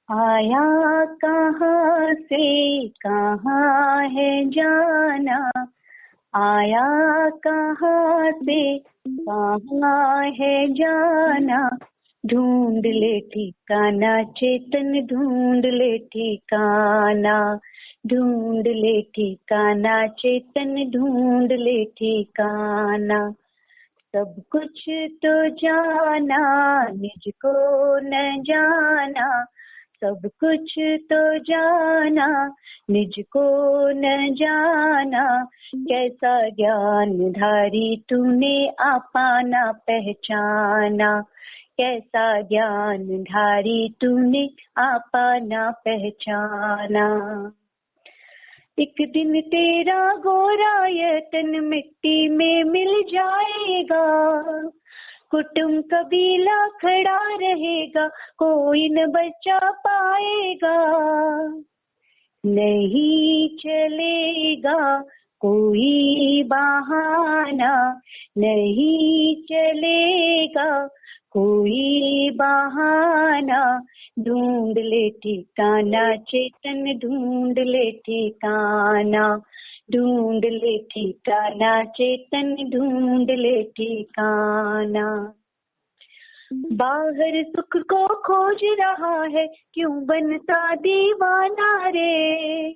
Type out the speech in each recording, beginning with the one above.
आया कहाँ से कहाँ है जाना, आया कहाँ से कहाँ है जाना, ढूंढ ले ठिकाना चेतन ढूंढ ले ठिकाना, ढूंढ ले ठिकाना चेतन ढूंढ ले ठिकाना। सब कुछ तो जाना निज को न जाना, सब कुछ तो जाना निज को न जाना, कैसा ज्ञान धारी तूने आपा न पहचाना, कैसा ज्ञान धारी तूने आपा न पहचाना। एक दिन तेरा गोरा ये तन मिट्टी में मिल जाएगा, कुटुंब कबीला खड़ा रहेगा, कोई न बचा पाएगा, नहीं चलेगा कोई बहाना, नहीं चलेगा कोई बहाना, ढूंढ ले ठिकाना चेतन ढूंढ ले ठिकाना, ढूंढ ले ठिकाना चेतन ढूंढ ले ठिकाना। बाहर सुख को खोज रहा है क्यों बनता दीवाना रे,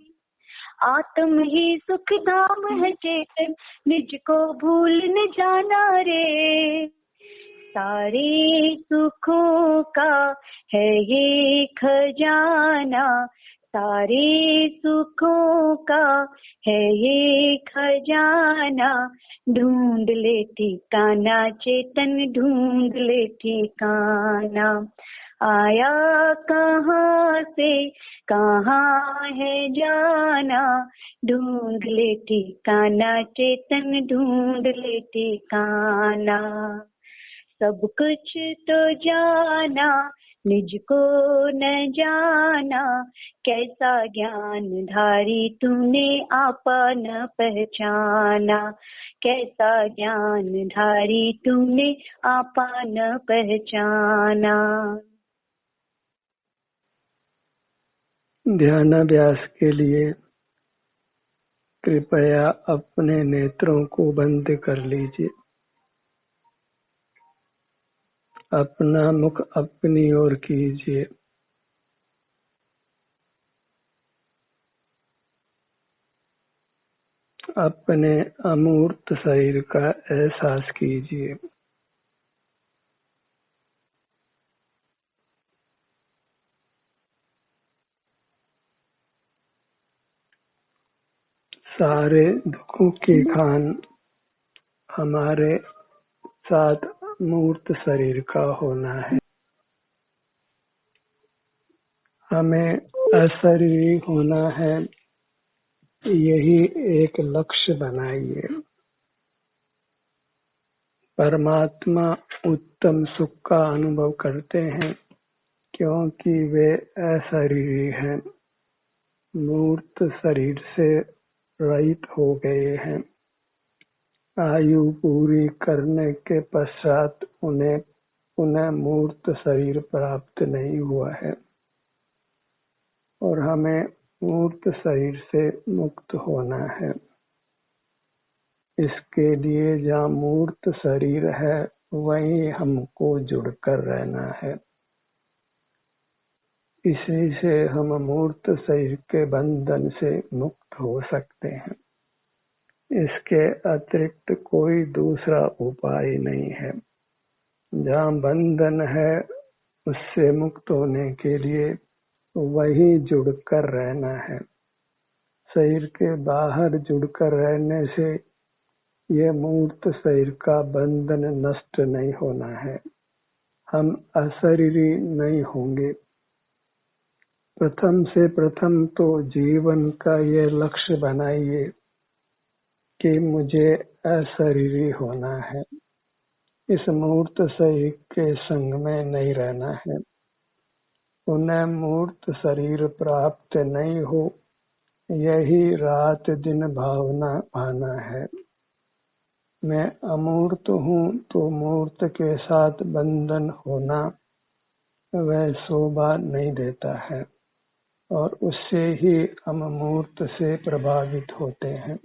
आत्म ही सुख धाम है चेतन निज को भूल न जाना रे, सारे सुखों का है ये खजाना, सारे सुखों का है ये खजाना, ढूंढ ले ठिकाना चेतन ढूंढ ले ठिकाना। आया कहाँ से कहाँ है जाना, ढूंढ ले ठिकाना चेतन ढूंढ ले ठिकाना। सब कुछ तो जाना निज को न जाना, कैसा ज्ञान धारी तूने आपा न पहचाना, कैसा ज्ञान धारी तूने आपा न पहचाना। ध्यानाभ्यास के लिए कृपया अपने नेत्रों को बंद कर लीजिए, अपना मुख अपनी ओर कीजिए, अपने अमूर्त शरीर का एहसास कीजिए। सारे दुखों की खान हमारे साथ मूर्त शरीर का होना है, हमें अशरीरी होना है, यही एक लक्ष्य बनाइए। परमात्मा उत्तम सुख का अनुभव करते हैं क्योंकि वे अशरीरी हैं, मूर्त शरीर से रहित हो गए हैं। आयु पूरी करने के पश्चात उन्हें पुनः मूर्त शरीर प्राप्त नहीं हुआ है और हमें मूर्त शरीर से मुक्त होना है। इसके लिए जहाँ मूर्त शरीर है वहीं हमको जुड़कर रहना है, इसी से हम मूर्त शरीर के बंधन से मुक्त हो सकते हैं। इसके अतिरिक्त कोई दूसरा उपाय नहीं है। जहाँ बंधन है उससे मुक्त होने के लिए वही जुड़कर रहना है। शरीर के बाहर जुड़कर रहने से ये मूर्त शरीर का बंधन नष्ट नहीं होना है, हम अशरीरी नहीं होंगे। प्रथम से प्रथम तो जीवन का ये लक्ष्य बनाइए कि मुझे अशरीरी होना है, इस मूर्त शरीर के संग में नहीं रहना है। उन्हें मूर्त शरीर प्राप्त नहीं हो, यही रात दिन भावना पाना है। मैं अमूर्त हूँ तो मूर्त के साथ बंधन होना वह शोभा नहीं देता है और उससे ही हम मूर्त से प्रभावित होते हैं।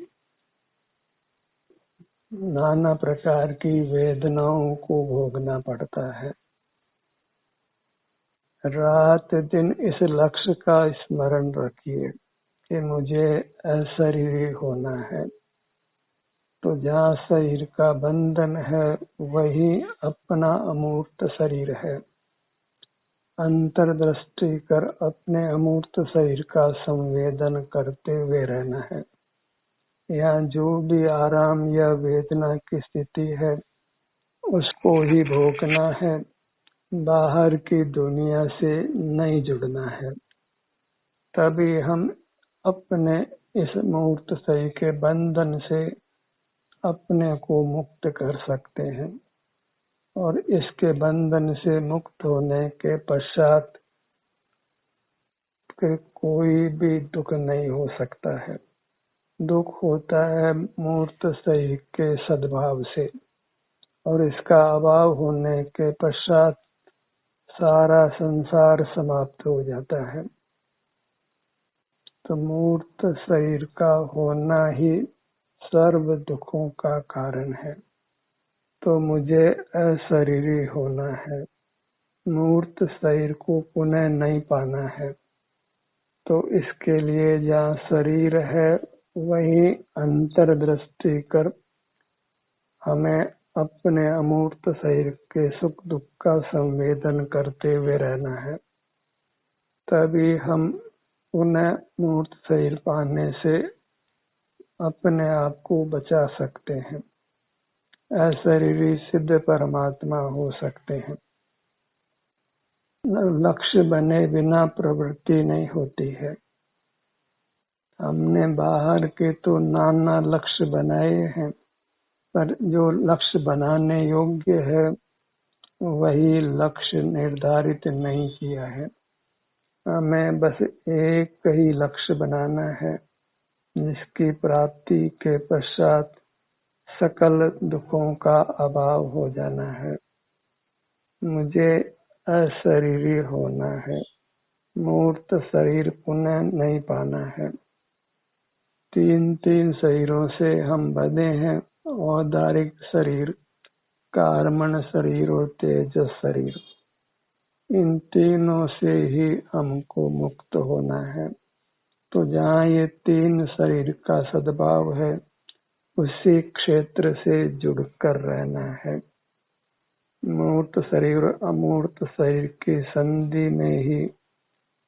नाना प्रकार की वेदनाओं को भोगना पड़ता है। रात दिन इस लक्ष्य का स्मरण रखिए कि मुझे अशरीरी होना है। तो जहाँ शरीर का बंधन है वही अपना अमूर्त शरीर है। अंतर्दृष्टि कर अपने अमूर्त शरीर का संवेदन करते हुए रहना है। यहाँ जो भी आराम या वेदना की स्थिति है उसको ही भोगना है। बाहर की दुनिया से नहीं जुड़ना है। तभी हम अपने इस मूर्त शरीर के बंधन से अपने को मुक्त कर सकते हैं और इसके बंधन से मुक्त होने के पश्चात कोई भी दुख नहीं हो सकता है। दुख होता है मूर्त शरीर के सद्भाव से और इसका अभाव होने के पश्चात सारा संसार समाप्त हो जाता है। तो मूर्त शरीर का होना ही सर्व दुखों का कारण है। तो मुझे अशरीरी होना है। मूर्त शरीर को पुनः नहीं पाना है। तो इसके लिए जहाँ शरीर है वही अंतर्दृष्टि कर हमें अपने अमूर्त शरीर के सुख दुख का संवेदन करते हुए रहना है। तभी हम पुनः मूर्त शरीर पाने से अपने आप को बचा सकते हैं। अशरीरी सिद्ध परमात्मा हो सकते हैं। लक्ष्य बने बिना प्रवृत्ति नहीं होती है। हमने बाहर के तो नाना लक्ष्य बनाए हैं, पर जो लक्ष्य बनाने योग्य है वही लक्ष्य निर्धारित नहीं किया है। हमें बस एक ही लक्ष्य बनाना है जिसकी प्राप्ति के पश्चात सकल दुखों का अभाव हो जाना है। मुझे अशरीरी होना है। मूर्त शरीर पुनः नहीं पाना है। तीन शरीरों से हम बंधे हैं। औदारिक शरीर, कार्मण शरीर और तेजस शरीर। इन तीनों से ही हमको मुक्त होना है। तो जहाँ ये तीन शरीर का सद्भाव है उसी क्षेत्र से जुड़कर रहना है। मूर्त शरीर और अमूर्त शरीर की संधि में ही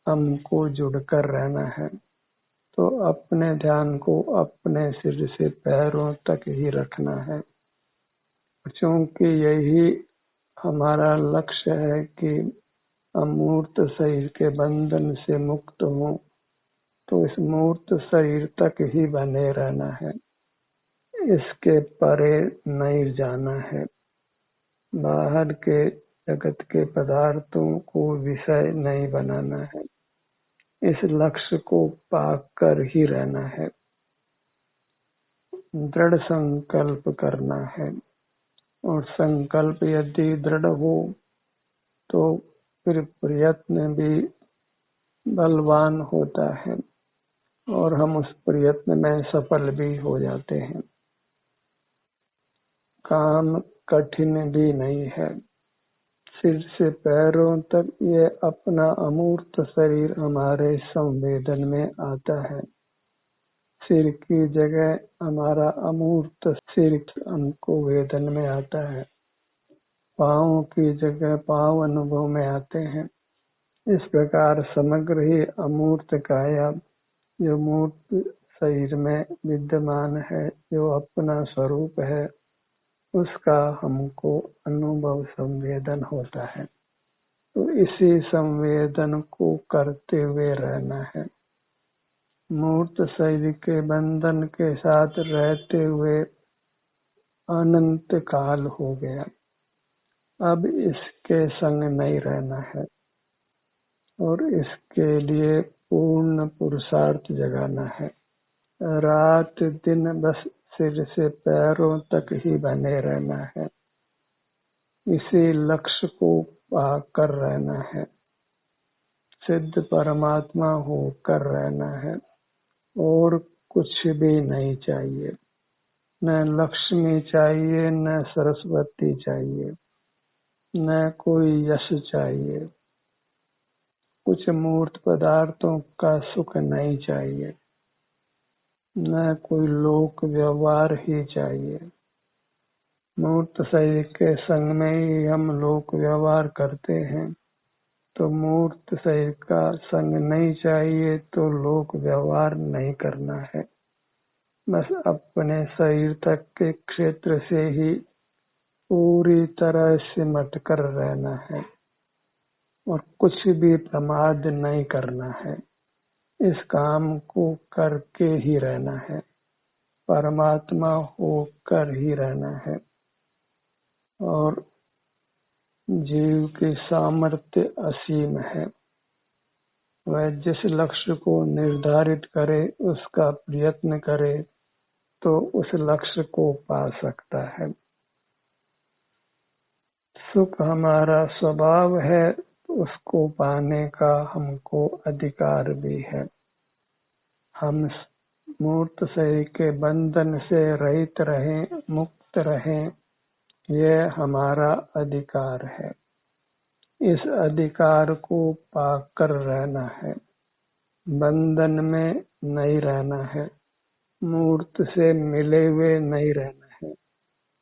हमको जुड़कर रहना है। तो अपने ध्यान को अपने सिर से पैरों तक ही रखना है, क्योंकि यही हमारा लक्ष्य है कि अमूर्त शरीर के बंधन से मुक्त हो। तो इस मूर्त शरीर तक ही बने रहना है। इसके परे नहीं जाना है। बाहर के जगत के पदार्थों को विषय नहीं बनाना है। इस लक्ष्य को पाकर ही रहना है। दृढ़ संकल्प करना है और संकल्प यदि दृढ़ हो तो फिर प्रयत्न भी बलवान होता है और हम उस प्रयत्न में सफल भी हो जाते हैं। काम कठिन भी नहीं है। सिर से पैरों तक ये अपना अमूर्त शरीर हमारे संवेदन में आता है। सिर की जगह हमारा अमूर्त सिर हमको वेदन में आता है। पाँव की जगह पाँव अनुभव में आते हैं। इस प्रकार समग्र ही अमूर्त काया जो मूर्त शरीर में विद्यमान है, जो अपना स्वरूप है, उसका हमको अनुभव संवेदन होता है। तो इसी संवेदन को करते हुए रहना है। मूर्त शरीर के बंधन के साथ रहते हुए अनंत काल हो गया। अब इसके संग नहीं रहना है और इसके लिए पूर्ण पुरुषार्थ जगाना है। रात दिन बस सिर से पैरों तक ही बने रहना है। इसी लक्ष्य को पाकर रहना है, सिद्ध परमात्मा होकर रहना है, और कुछ भी नहीं चाहिए। न लक्ष्मी चाहिए, न सरस्वती चाहिए, न कोई यश चाहिए, कुछ मूर्त पदार्थों का सुख नहीं चाहिए, न कोई लोक व्यवहार ही चाहिए। मूर्त शरीर के संग में ही हम लोक व्यवहार करते हैं, तो मूर्त शरीर का संग नहीं चाहिए तो लोक व्यवहार नहीं करना है। बस अपने शरीर तक के क्षेत्र से ही पूरी तरह सिमट कर रहना है और कुछ भी प्रमाद नहीं करना है। इस काम को करके ही रहना है, परमात्मा होकर ही रहना है। और जीव की सामर्थ्य असीम है, वह जिस लक्ष्य को निर्धारित करे, उसका प्रयत्न करे, तो उस लक्ष्य को पा सकता है। सुख हमारा स्वभाव है, उसको पाने का हमको अधिकार भी है। हम मूर्त शरीर के बंधन से रहित रहें, मुक्त रहें, यह हमारा अधिकार है। इस अधिकार को पाकर रहना है, बंधन में नहीं रहना है, मूर्त से मिले हुए नहीं रहना है,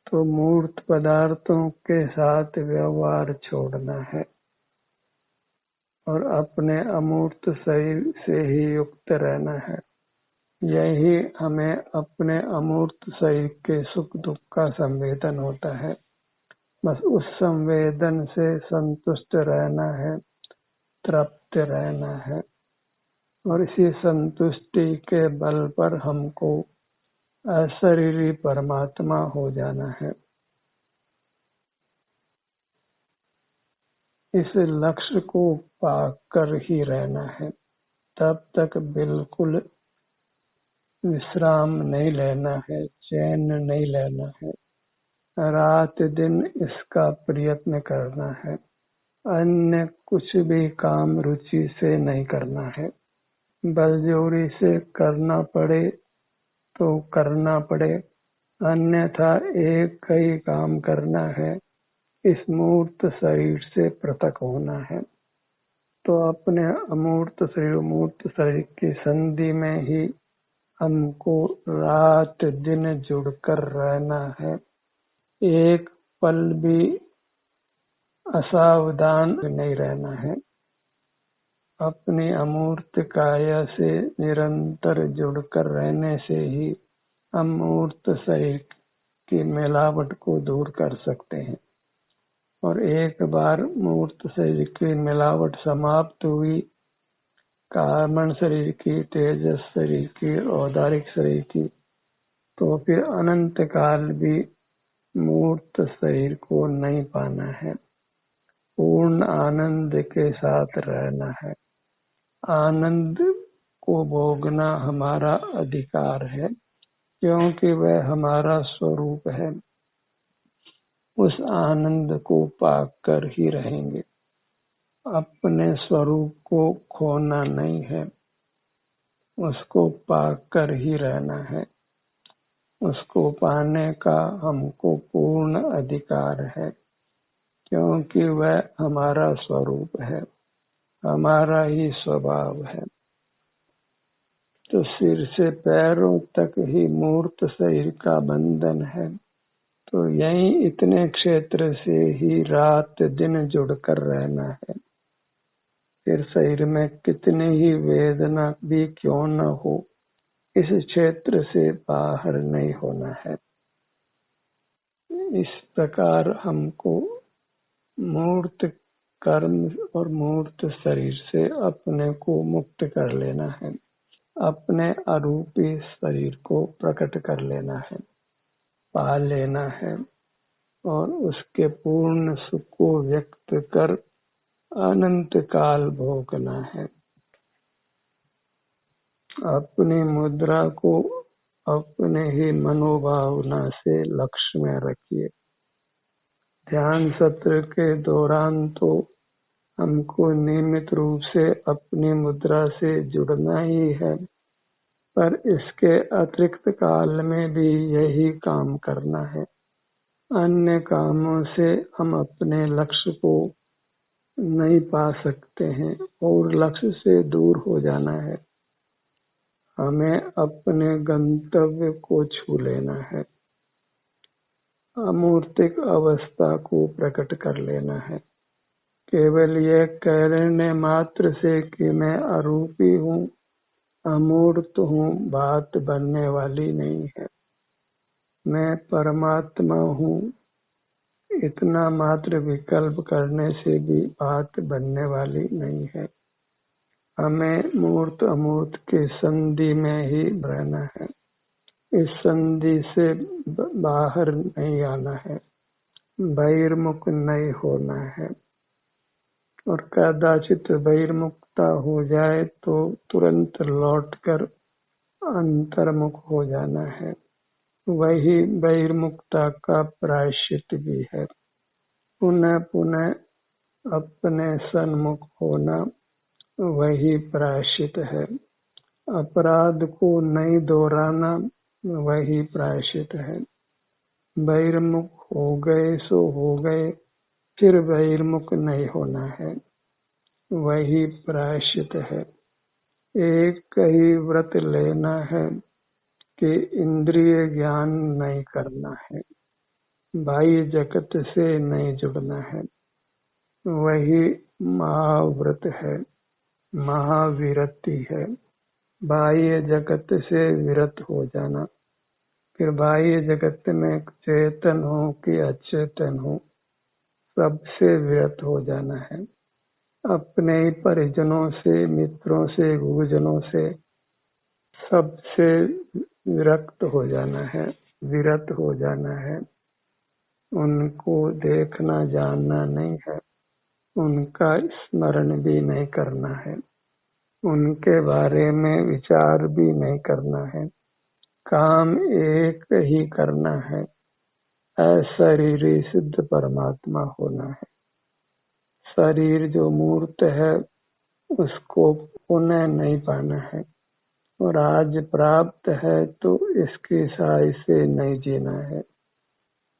तो मूर्त पदार्थों के साथ व्यवहार छोड़ना है और अपने अमूर्त शरीर से ही युक्त रहना है। यही हमें अपने अमूर्त शरीर के सुख दुख का संवेदन होता है। बस उस संवेदन से संतुष्ट रहना है, तृप्त रहना है, और इसी संतुष्टि के बल पर हमको अशरीरी परमात्मा हो जाना है। इस लक्ष्य को पाकर ही रहना है, तब तक बिल्कुल विश्राम नहीं लेना है, चैन नहीं लेना है, रात दिन इसका प्रयत्न करना है। अन्य कुछ भी काम रुचि से नहीं करना है, बलजोरी से करना पड़े तो करना पड़े, अन्यथा एक ही काम करना है, इस मूर्त शरीर से पृथक होना है। तो अपने अमूर्त शरीर मूर्त शरीर की संधि में ही हमको रात दिन जुड़कर रहना है, एक पल भी असावधान नहीं रहना है। अपनी अमूर्त काया से निरंतर जुड़कर रहने से ही हम मूर्त शरीर की मिलावट को दूर कर सकते हैं। और एक बार मूर्त शरीर की मिलावट समाप्त हुई, कारण शरीर की, तेजस शरीर की, औदारिक शरीर की, तो फिर अनंत काल भी मूर्त शरीर को नहीं पाना है, पूर्ण आनंद के साथ रहना है। आनंद को भोगना हमारा अधिकार है, क्योंकि वह हमारा स्वरूप है। उस आनंद को पाकर ही रहेंगे। अपने स्वरूप को खोना नहीं है, उसको पाकर ही रहना है। उसको पाने का हमको पूर्ण अधिकार है, क्योंकि वह हमारा स्वरूप है, हमारा ही स्वभाव है। तो सिर से पैरों तक ही मूर्त शरीर का बंधन है, तो यही इतने क्षेत्र से ही रात दिन जुड़कर रहना है। फिर शरीर में कितनी ही वेदना भी क्यों न हो, इस क्षेत्र से बाहर नहीं होना है। इस प्रकार हमको मूर्त कर्म और मूर्त शरीर से अपने को मुक्त कर लेना है, अपने अरूपी शरीर को प्रकट कर लेना है, पा लेना है, और उसके पूर्ण सुख को व्यक्त कर अनंत काल भोगना है। अपनी मुद्रा को अपने ही मनोभावना से लक्ष्य में रखिए। ध्यान सत्र के दौरान तो हमको नियमित रूप से अपनी मुद्रा से जुड़ना ही है, पर इसके अतिरिक्त काल में भी यही काम करना है। अन्य कामों से हम अपने लक्ष्य को नहीं पा सकते हैं और लक्ष्य से दूर हो जाना है। हमें अपने गंतव्य को छू लेना है, अमूर्तिक अवस्था को प्रकट कर लेना है। केवल यह कहने मात्र से कि मैं अरूपी हूँ, अमूर्त हूँ, बात बनने वाली नहीं है। मैं परमात्मा हूँ, इतना मात्र विकल्प करने से भी बात बनने वाली नहीं है। हमें मूर्त अमूर्त के संधि में ही रहना है। इस संधि से बाहर नहीं आना है, बहिर्मुख नहीं होना है। और कदाचित बहिर्मुखता हो जाए तो तुरंत लौटकर अंतर्मुख हो जाना है। वही बहिर्मुखता का प्रायश्चित भी है। पुनः पुनः अपने सन्मुख होना वही प्रायश्चित है। अपराध को नहीं दोहराना वही प्रायश्चित है। बहिर्मुख हो गए सो हो गए, फिर बहिर्मुख नहीं होना है, वही प्रायश्चित है। एक ही व्रत लेना है कि इंद्रिय ज्ञान नहीं करना है, बाह्य जगत से नहीं जुड़ना है, वही महाव्रत है, महाविरति है। बाह्य जगत से विरत हो जाना, फिर बाह्य जगत में चेतन हो कि अचेतन हो, सबसे विरत हो जाना है। अपने ही परिजनों से, मित्रों से, गुरुजनों से, सबसे विरक्त हो जाना है, विरत हो जाना है। उनको देखना जानना नहीं है, उनका स्मरण भी नहीं करना है, उनके बारे में विचार भी नहीं करना है। काम एक ही करना है, अशरीरी सिद्ध परमात्मा होना है। शरीर जो मूर्त है उसको पुनः नहीं पाना है, और आज प्राप्त है तो इसके साय से नहीं जीना है।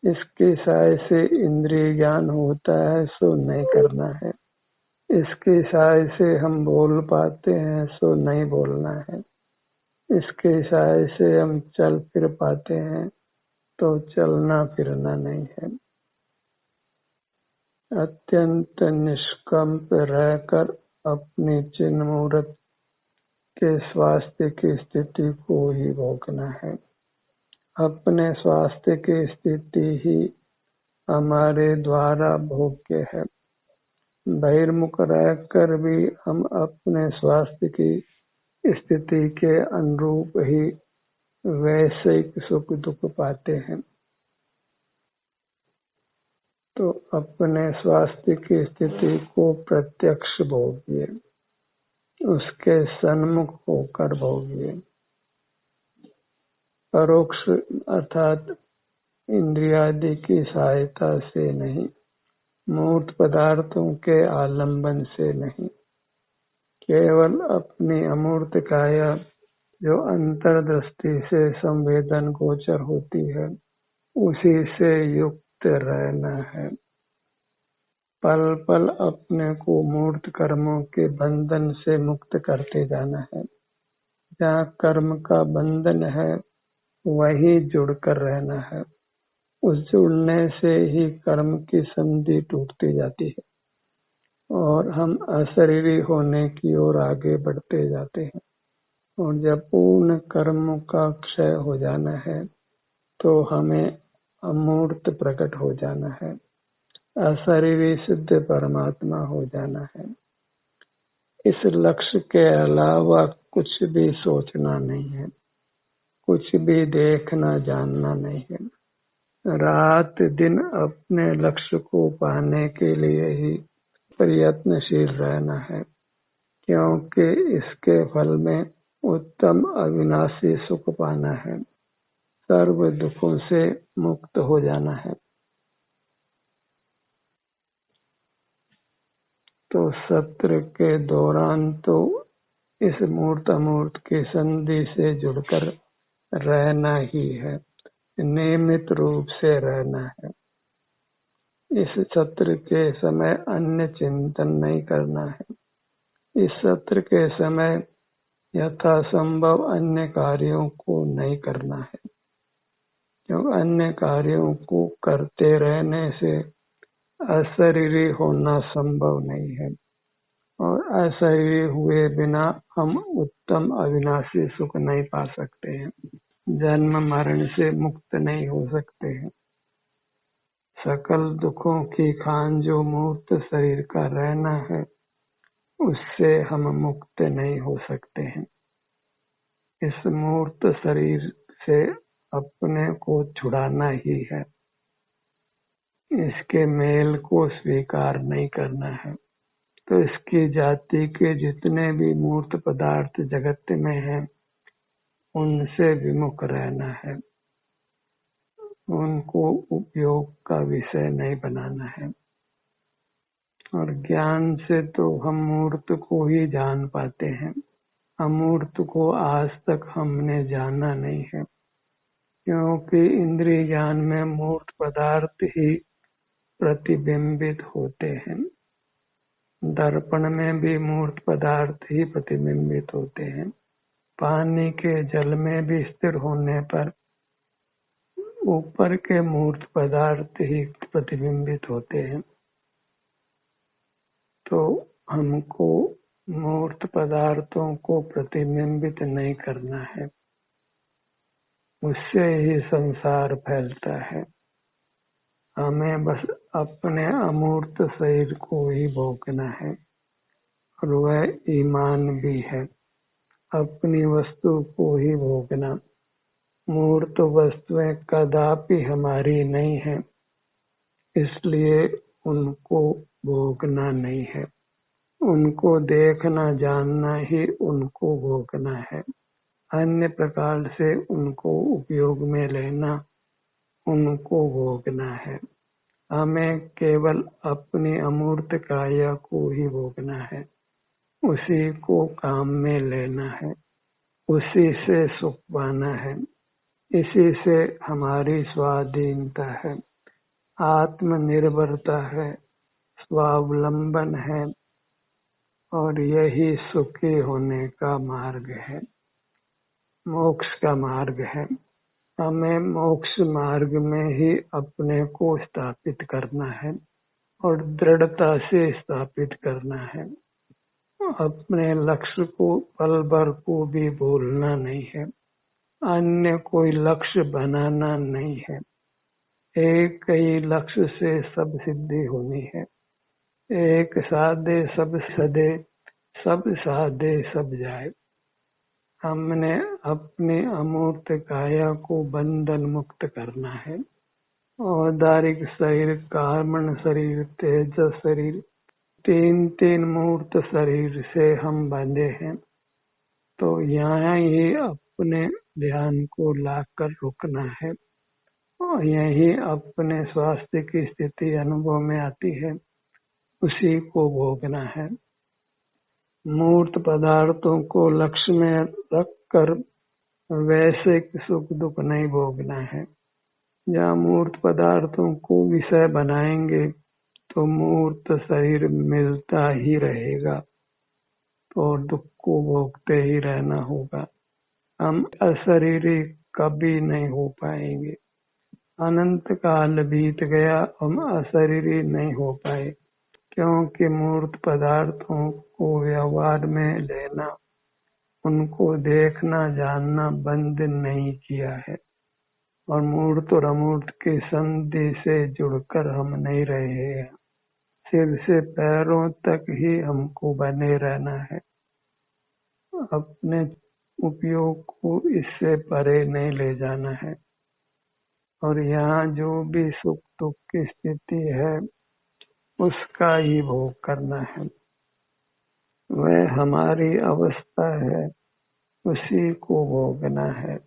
इसके साय से इंद्रिय ज्ञान होता है सो नहीं करना है। इसके साय से हम बोल पाते हैं सो नहीं बोलना है। इसके साय से हम चल फिर पाते हैं तो चलना फिरना नहीं है। अत्यंत निष्कंप रहकर अपनी चिन्ह मूर्त के स्वास्थ्य की स्थिति को ही भोगना है। अपने स्वास्थ्य की स्थिति ही हमारे द्वारा भोग्य है। बहिर्मुख रहकर भी हम अपने स्वास्थ्य की स्थिति के अनुरूप ही वैश्विक सुख दुख पाते हैं। तो अपने स्वास्थ्य की स्थिति को प्रत्यक्ष भोगिए, उसके सन्मुख होकर भोगिए। परोक्ष अर्थात इंद्रियादि की सहायता से नहीं, मूर्त पदार्थों के आलंबन से नहीं, केवल अपनी अमूर्त काया जो अंतर्दृष्टि से संवेदन गोचर होती है उसी से युक्त रहना है। पल पल अपने को मूर्त कर्मों के बंधन से मुक्त करते जाना है। जहाँ कर्म का बंधन है वही जुड़कर रहना है। उस जुड़ने से ही कर्म की संधि टूटती जाती है और हम अशरीरी होने की ओर आगे बढ़ते जाते हैं। और जब पूर्ण कर्म का क्षय हो जाना है तो हमें अमूर्त प्रकट हो जाना है, अशरीरी सिद्ध परमात्मा हो जाना है। इस लक्ष्य के अलावा कुछ भी सोचना नहीं है, कुछ भी देखना जानना नहीं है। रात दिन अपने लक्ष्य को पाने के लिए ही प्रयत्नशील रहना है, क्योंकि इसके फल में उत्तम अविनाशी सुख पाना है, सर्व दुखों से मुक्त हो जाना है। उस सत्र के दौरान तो इस मूर्त अमूर्त की संधि से जुड़कर रहना ही है, नियमित रूप से रहना है। इस सत्र के समय अन्य चिंतन नहीं करना है। इस सत्र के समय यथासंभव अन्य कार्यों को नहीं करना है, क्योंकि अन्य कार्यों को करते रहने से अशरीरी होना संभव नहीं है, और अशरीरी हुए बिना हम उत्तम अविनाशी सुख नहीं पा सकते हैं, जन्म मरण से मुक्त नहीं हो सकते हैं। सकल दुखों की खान जो मूर्त शरीर का रहना है, उससे हम मुक्त नहीं हो सकते हैं। इस मूर्त शरीर से अपने को छुड़ाना ही है, इसके मेल को स्वीकार नहीं करना है। तो इसकी जाति के जितने भी मूर्त पदार्थ जगत में हैं, उनसे विमुख रहना है, उनको उपयोग का विषय नहीं बनाना है। और ज्ञान से तो हम मूर्त को ही जान पाते हैं, अमूर्त को आज तक हमने जाना नहीं है, क्योंकि इंद्रिय ज्ञान में मूर्त पदार्थ ही प्रतिबिंबित होते हैं। दर्पण में भी मूर्त पदार्थ ही प्रतिबिंबित होते हैं। पानी के जल में भी स्थिर होने पर ऊपर के मूर्त पदार्थ ही प्रतिबिंबित होते हैं। तो हमको मूर्त पदार्थों को प्रतिबिंबित नहीं करना है, उससे ही संसार फैलता है। हमें बस अपने अमूर्त शरीर को ही भोगना है, और वह ईमान भी है, अपनी वस्तु को ही भोगना। मूर्त वस्तुएं कदापि हमारी नहीं है, इसलिए उनको भोगना नहीं है। उनको देखना जानना ही उनको भोगना है। अन्य प्रकार से उनको उपयोग में लेना उनको भोगना है। हमें केवल अपनी अमूर्त काया को ही भोगना है, उसी को काम में लेना है, उसी से सुख पाना है। इसी से हमारी स्वाधीनता है, आत्मनिर्भरता है, स्वावलंबन है, और यही सुखी होने का मार्ग है, मोक्ष का मार्ग है। हमें मोक्ष मार्ग में ही अपने को स्थापित करना है, और दृढ़ता से स्थापित करना है। अपने लक्ष्य को पल भर को भी भूलना नहीं है, अन्य कोई लक्ष्य बनाना नहीं है। एक ही लक्ष्य से सब सिद्धि होनी है। एक साधे सब सदे, सब साधे सब जाए। हमने अपनी अमूर्त काया को बंधन मुक्त करना है। औदारिक शरीर, कार्मण शरीर, तेजस शरीर, तीन मूर्त शरीर से हम बंधे हैं। तो यहाँ ही अपने ध्यान को लाकर रुकना है, और यही अपने स्वास्थ्य की स्थिति अनुभव में आती है, उसी को भोगना है। मूर्त पदार्थों को लक्ष्य में रखकर वैसे सुख दुख नहीं भोगना है। जहाँ मूर्त पदार्थों को विषय बनाएंगे तो मूर्त शरीर मिलता ही रहेगा, और दुख को भोगते ही रहना होगा। हम अशरीरी कभी नहीं हो पाएंगे। अनंत काल बीत गया, हम अशरीरी नहीं हो पाए, क्योंकि मूर्त पदार्थों को व्यवहार में लेना, उनको देखना जानना बंद नहीं किया है, और मूर्त और अमूर्त की संधि से जुड़कर हम नहीं रहे हैं। सिर से पैरों तक ही हमको बने रहना है, अपने उपयोग को इससे परे नहीं ले जाना है। और यहाँ जो भी सुख दुख की स्थिति है, उसका ही भोग करना है। वह हमारी अवस्था है, उसी को भोगना है।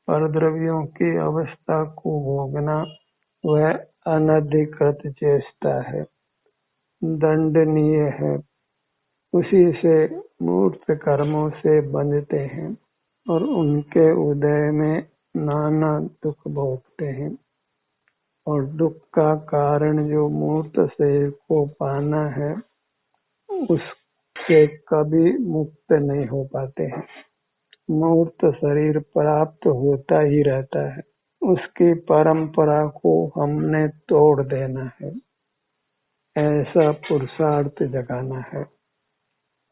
परद्रव्यों की अवस्था को भोगना वह अनधिकृत चेष्टा है, दंडनीय है। उसी से मूर्त कर्मों से बंधते हैं और उनके उदय में नाना दुख भोगते हैं। और दुख का कारण जो मूर्त शरीर को पाना है उससे कभी मुक्त नहीं हो पाते हैं। मूर्त शरीर प्राप्त होता ही रहता है, उसकी परंपरा को हमने तोड़ देना है, ऐसा पुरुषार्थ जगाना है।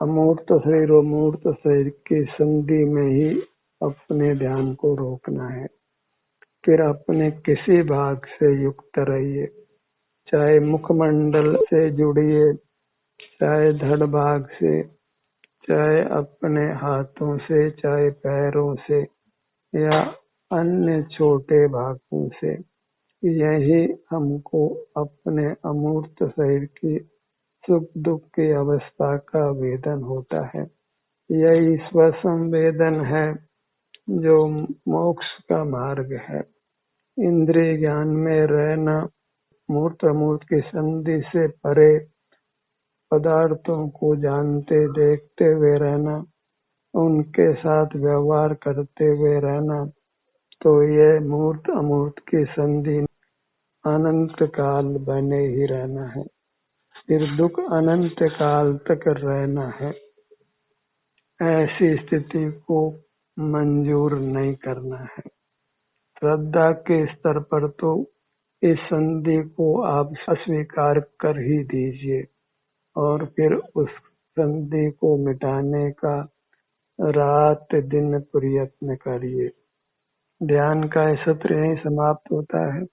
अमूर्त शरीर और मूर्त शरीर की संधि में ही अपने ध्यान को रोकना है। फिर अपने किसी भाग से युक्त रहिए, चाहे मुखमंडल से जुड़िए, चाहे धड़ भाग से, चाहे अपने हाथों से, चाहे पैरों से या अन्य छोटे भागों से। यही हमको अपने अमूर्त शरीर की सुख दुख की अवस्था का वेदन होता है। यही स्वसंवेदन है जो मोक्ष का मार्ग है। इंद्रिय ज्ञान में रहना, मूर्त अमूर्त की संधि से परे पदार्थों को जानते देखते हुए रहना, उनके साथ व्यवहार करते हुए रहना, तो ये मूर्त अमूर्त की संधि अनंत काल बने ही रहना है। फिर दुख अनंत काल तक रहना है। ऐसी स्थिति को मंजूर नहीं करना है। श्रद्धा के स्तर पर तो इस संधि को आप अस्वीकार कर ही दीजिए और फिर उस संधि को मिटाने का रात दिन प्रयत्न करिए। ध्यान का सत्र यहीं समाप्त होता है।